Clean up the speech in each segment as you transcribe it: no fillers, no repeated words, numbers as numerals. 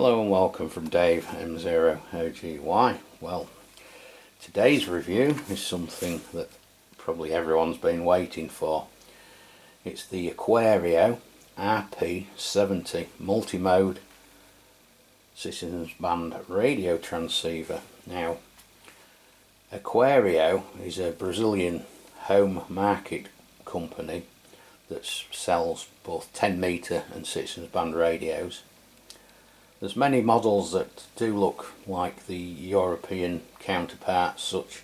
Hello and welcome from Dave M0OGY. Well, today's review is something that probably everyone's been waiting for. It's the Aquario RP-70 multi-mode sideband radio transceiver. Now, Aquario is a Brazilian home market company that sells both 10 metre and sideband radios. There's many models that do look like the European counterparts, such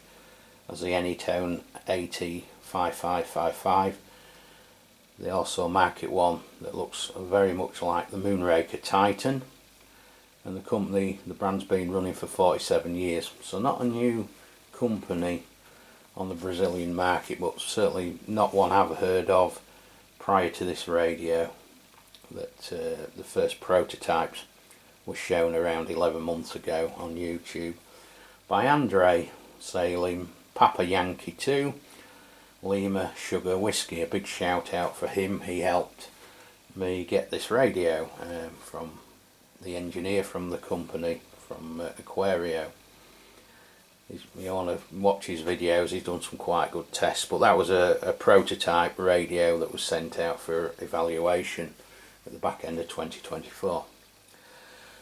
as the Anytone AT5555. They also market one that looks very much like the Moonraker Titan, and the brand's been running for 47 years, so not a new company on the Brazilian market, but certainly not one I've heard of prior to this radio. That the first prototypes was shown around 11 months ago on YouTube by Andrea, Salim, Papa Yankee 2, Lima Sugar Whiskey. A big shout out for him. He helped me get this radio from the engineer from the company, from Aquario. You want to watch his videos, he's done some quite good tests, but that was a prototype radio that was sent out for evaluation at the back end of 2024.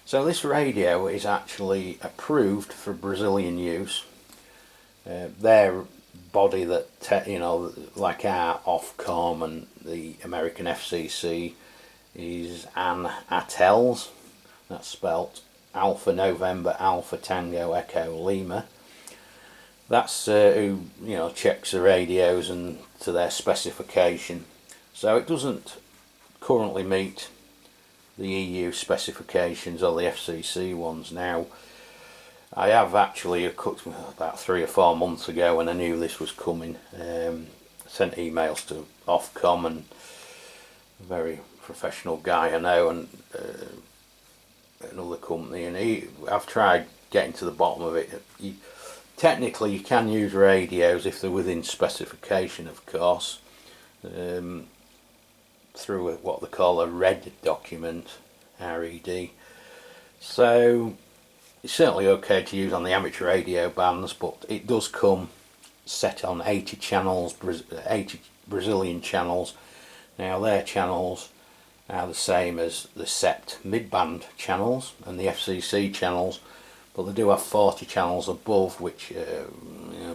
So this radio is actually approved for Brazilian use. Their body that, like our Ofcom and the American FCC, is ANATEL's. That's spelt Alpha November Alpha Tango Echo Lima. That's who checks the radios and to their specification. So it doesn't currently meet the EU specifications or the FCC ones. Now, I have actually, about 3 or 4 months ago when I knew this was coming, sent emails to Ofcom, and a very professional guy I know, and another company, and I've tried getting to the bottom of it. Technically you can use radios if they're within specification, of course, through what they call a RED document, RED. So it's certainly okay to use on the amateur radio bands, but it does come set on 80 channels, 80 Brazilian channels. Now their channels are the same as the SEPT mid-band channels and the FCC channels, but they do have 40 channels above, which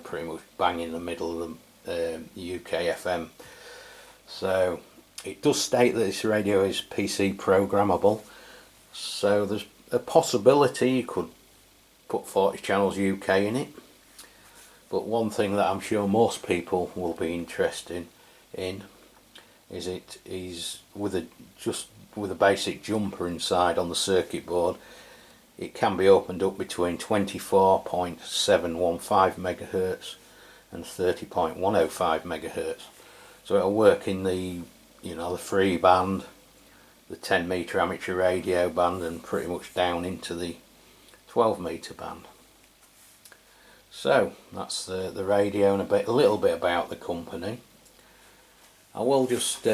pretty much bang in the middle of the UK FM. So it does state that this radio is PC programmable, so there's a possibility you could put 40 channels UK in it. But one thing that I'm sure most people will be interested in is it is with a basic jumper inside on the circuit board. It can be opened up between 24.715 MHz and 30.105 MHz. So it'll work in the the free band, the 10 metre amateur radio band, and pretty much down into the 12 metre band. So that's the radio and a little bit about the company. I will just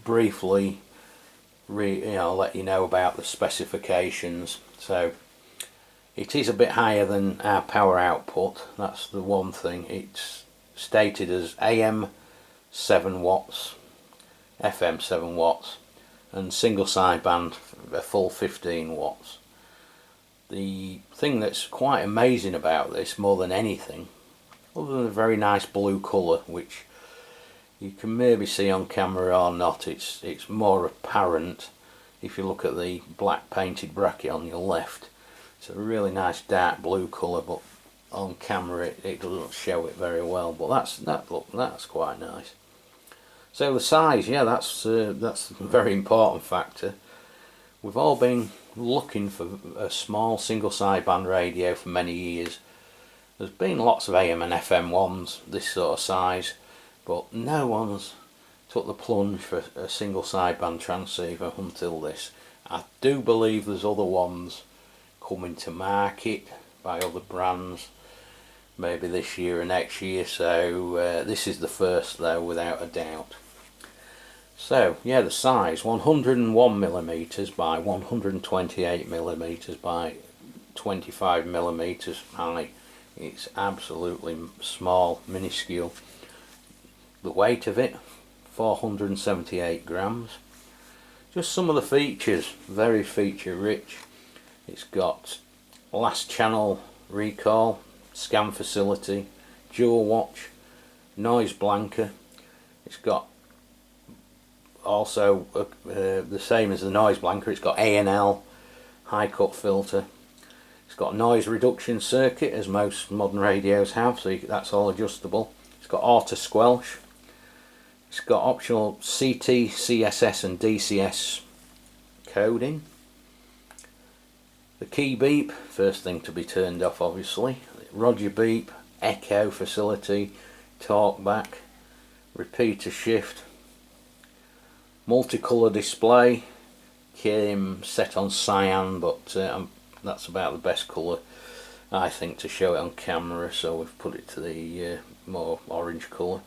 briefly let you know about the specifications. So it is a bit higher than our power output. That's the one thing. It's stated as AM 7 watts, FM 7 watts, and single sideband a full 15 watts. The thing that's quite amazing about this, more than anything, other than a very nice blue colour, which you can maybe see on camera or not, it's more apparent if you look at the black painted bracket on your left. It's a really nice dark blue colour, but on camera it doesn't show it very well, but that's quite nice. So the size, yeah, that's a very important factor. We've all been looking for a small single sideband radio for many years. There's been lots of AM and FM ones this sort of size, but no one's took the plunge for a single sideband transceiver until this. I do believe there's other ones coming to market by other brands, maybe this year or next year, so this is the first though, without a doubt. So yeah, the size 101mm by 128mm by 25mm high. It's absolutely small, minuscule. The weight of it, 478 grams. Just some of the features, very feature rich. It's got last channel recall, scan facility, dual watch, noise blanker. It's got also the same as the noise blanker, it's got A&L, high cut filter. It's got noise reduction circuit, as most modern radios have, so that's all adjustable. It's got auto squelch. It's got optional CT, CSS and DCS coding. The key beep, first thing to be turned off obviously. Roger beep, echo facility, talk back, repeater shift, multicolour display. Came set on cyan, but that's about the best colour I think to show it on camera, so we've put it to the more orange colour.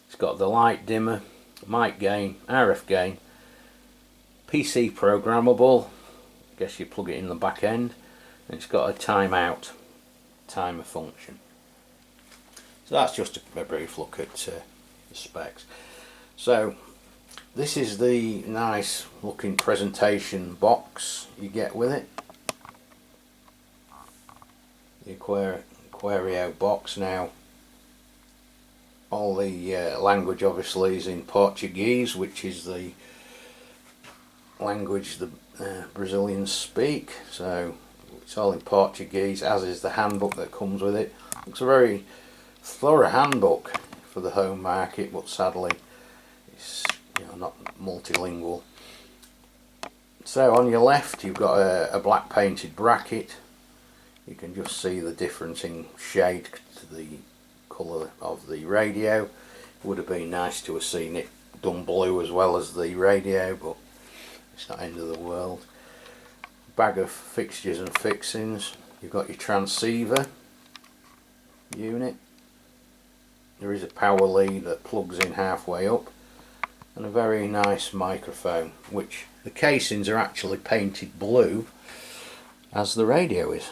It's got the light dimmer, mic gain, RF gain, PC programmable, I guess you plug it in the back end, and it's got a timeout timer function. So that's just a brief look at the specs. So this is the nice looking presentation box you get with it. The Aquario box. Now all the language obviously is in Portuguese, which is the language the Brazilians speak, so it's all in Portuguese, as is the handbook that comes with it. It's a very thorough handbook for the home market, but sadly it's not multilingual. So on your left you've got a black painted bracket. You can just see the difference in shade to the colour of the radio. It would have been nice to have seen it done blue as well as the radio, but it's not end of the world. Bag of fixtures and fixings. You've got your transceiver unit. There is a power lead that plugs in halfway up, and a very nice microphone, which the casings are actually painted blue as the radio is.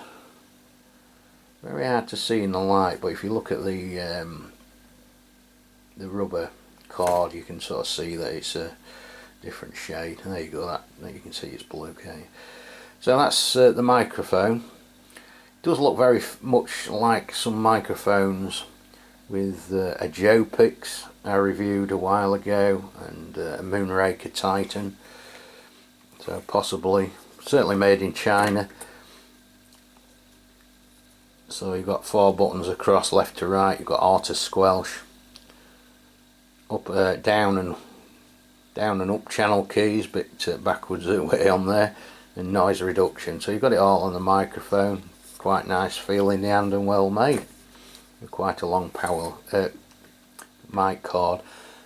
Very hard to see in the light, but if you look at the rubber cord, you can sort of see that it's a different shade. And there you go, that you can see it's blue, can't you? So that's the microphone. It does look very much like some microphones with a Joe Pix I reviewed a while ago, and a Moonraker Titan. So possibly, certainly made in China. So you've got 4 buttons across, left to right. You've got auto squelch, up, down and up channel keys, bit backwards way on there, and noise reduction. So you've got it all on the microphone. Quite nice feel in the hand and well made. Quite a long power mic cord.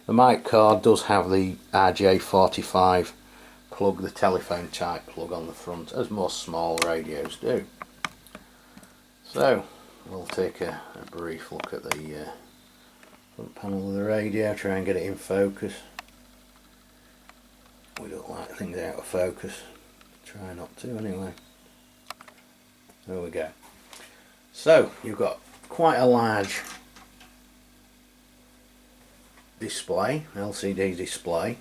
The mic cord does have the RJ45 plug, the telephone type plug on the front, as most small radios do. So we'll take a brief look at the front panel of the radio, try and get it in focus. We don't like things out of focus, try not to anyway. There we go. So you've got quite a large display, LCD display,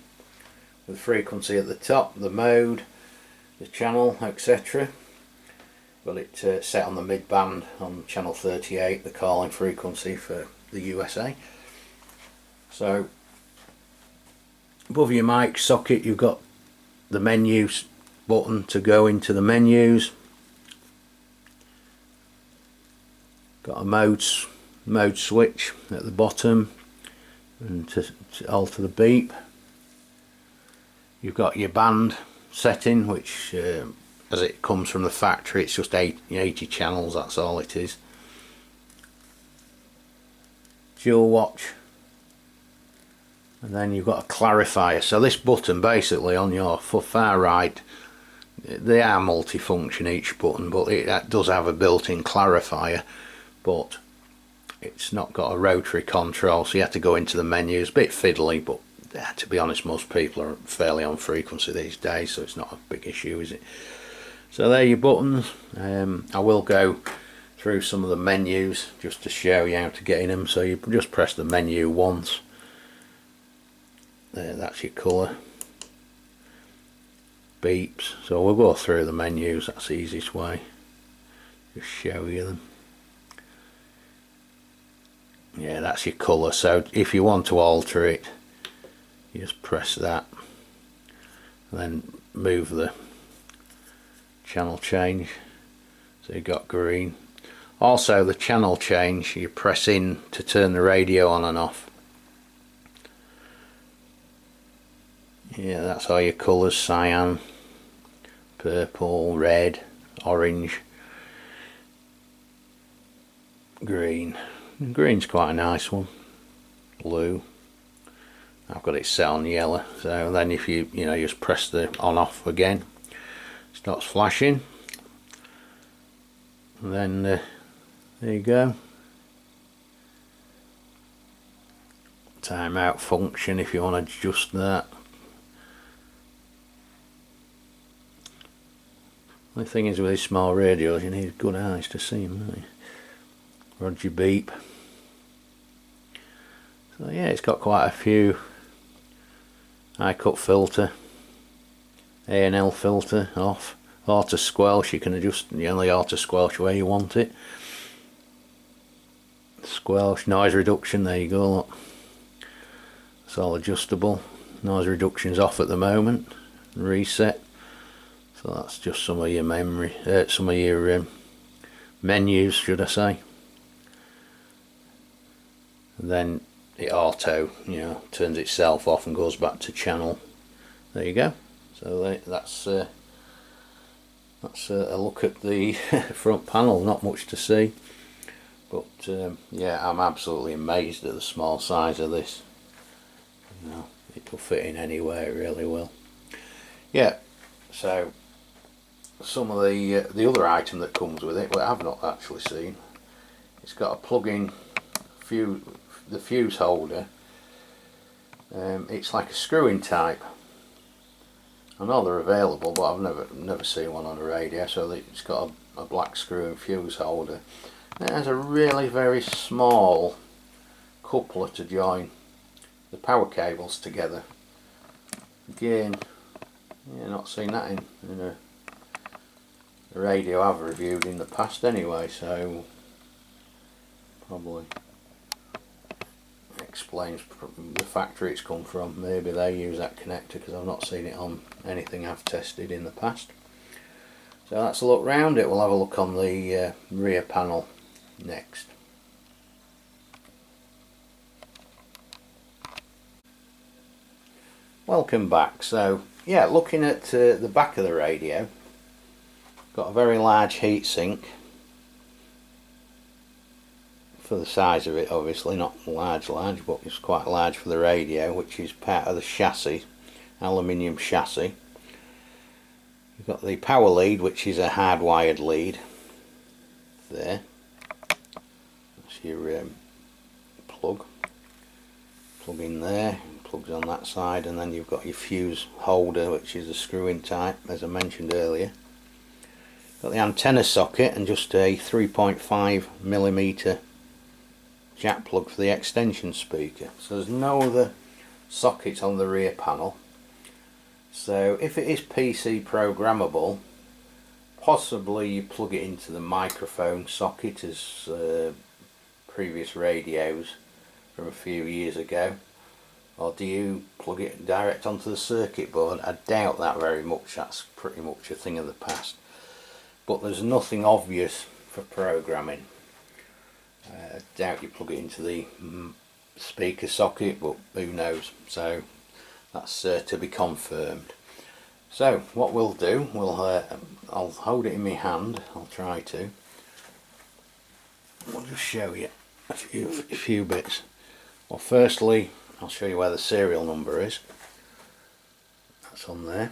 with frequency at the top, the mode, the channel, etc. Got it set on the mid band on channel 38, the calling frequency for the USA. So above your mic socket you've got the menu button to go into the menus. Got a mode switch at the bottom, and to alter the beep. You've got your band setting, which as it comes from the factory it's just 80 channels, that's all it is. Dual watch, and then you've got a clarifier. So this button basically on your far right, they are multifunction each button, but it does have a built-in clarifier, but it's not got a rotary control, so you have to go into the menus. A bit fiddly, but to be honest, most people are fairly on frequency these days, so it's not a big issue, is it? So there are your buttons. I will go through some of the menus just to show you how to get in them. So you just press the menu once. There, that's your colour. Beeps. So we'll go through the menus, that's the easiest way. Just show you them. Yeah, that's your colour. So if you want to alter it, you just press that, and then move the channel change. So you've got green. Also the channel change, you press in to turn the radio on and off. Yeah, that's all your colours: cyan, purple, red, orange, green. Green's quite a nice one. Blue. I've got it set on yellow. So then if you just press the on off again, it starts flashing. And then there you go. Timeout function if you want to adjust that. The thing is with these small radios, you need good eyes to see them, don't you? Roger beep. So yeah, it's got quite a few. High cut filter, A&L filter off, auto squelch, you can adjust the auto squelch where you want it. Squelch, noise reduction, there you go, look. It's all adjustable. Noise reduction's off at the moment. Reset. So that's just some of your memory, some of your menus, should I say. And then it auto, turns itself off and goes back to channel. There you go. So that's a look at the front panel. Not much to see, but yeah, I'm absolutely amazed at the small size of this. It will fit in anywhere, it really will. Yeah. So some of the other item that comes with it, well, I've not actually seen. It's got a plug-in the fuse holder. It's like a screw-in type. I know they're available, but I've never seen one on a radio. So it's got a black screw-in fuse holder. It has a really very small coupler to join the power cables together. Again, yeah, not seen that in a radio I've reviewed in the past anyway, so probably explains the factory it's come from. Maybe they use that connector, because I've not seen it on anything I've tested in the past. So that's a look round it. We'll have a look on the rear panel next. Welcome back. So yeah, looking at the back of the radio, got a very large heatsink. For the size of it, obviously not large, but it's quite large for the radio, which is part of the chassis, aluminium chassis. You've got the power lead, which is a hardwired lead. There, that's your plug in there, plugs on that side, and then you've got your fuse holder, which is a screw-in type, as I mentioned earlier. Got the antenna socket and just a 3.5mm jack plug for the extension speaker. So there's no other sockets on the rear panel. So if it is PC programmable, possibly you plug it into the microphone socket as previous radios from a few years ago, or do you plug it direct onto the circuit board? I doubt that very much. That's pretty much a thing of the past. But there's nothing obvious for programming. I doubt you plug it into the speaker socket, but who knows. So that's to be confirmed. So what we'll do, I'll hold it in my hand. I'll try to. I'll just show you a few bits. Well, firstly, I'll show you where the serial number is. That's on there.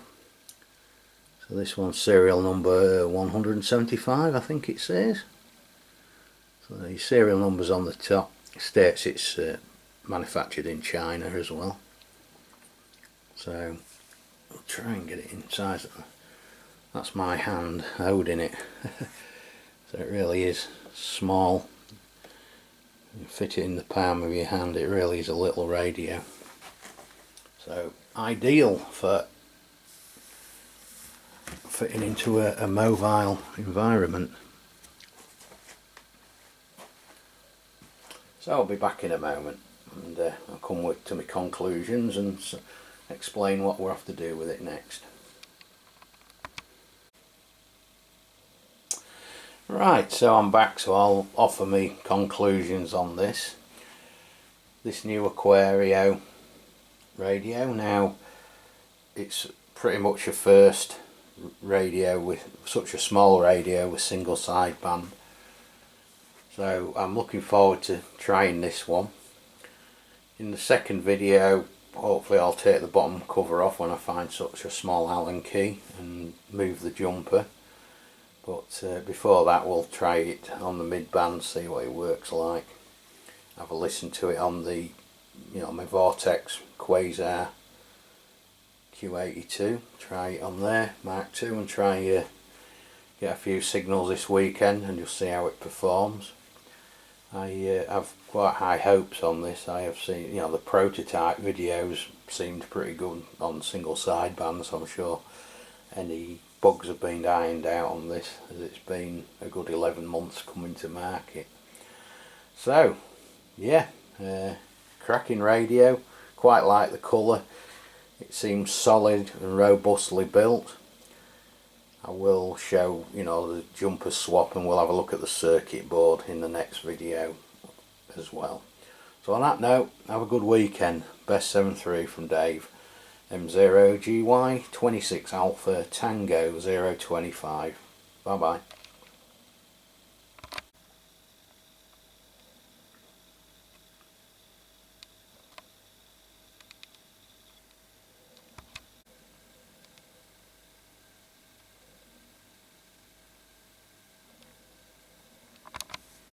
So this one's serial number 175, I think it says. So the serial number's on the top. It states it's manufactured in China as well. So I'll try and get it in size. That's my hand holding it. So it really is small. You fit it in the palm of your hand, it really is a little radio. So ideal for fitting into a mobile environment. So I'll be back in a moment, and I'll come to my conclusions and explain what we'll have to do with it next. Right, so I'm back, so I'll offer me conclusions on this new Aquario radio. Now, it's pretty much a first radio with such a small radio with single sideband. So I'm looking forward to trying this one. In the second video, hopefully I'll take the bottom cover off when I find such a small Allen key and move the jumper. But before that, we'll try it on the mid-band, see what it works like. Have a listen to it on the, my Vortex Quasar Q82. Try it on there, Mark II, and try get a few signals this weekend, and you'll see how it performs. I have quite high hopes on this. I have seen, the prototype videos seemed pretty good on single sideband, so I'm sure any bugs have been ironed out on this, as it's been a good 11 months coming to market. So yeah, cracking radio, quite like the colour. It seems solid and robustly built. I will show the jumper swap, and we'll have a look at the circuit board in the next video as well. So on that note, have a good weekend. Best 7-3 from Dave. M0GY 26 Alpha Tango 025. Bye bye.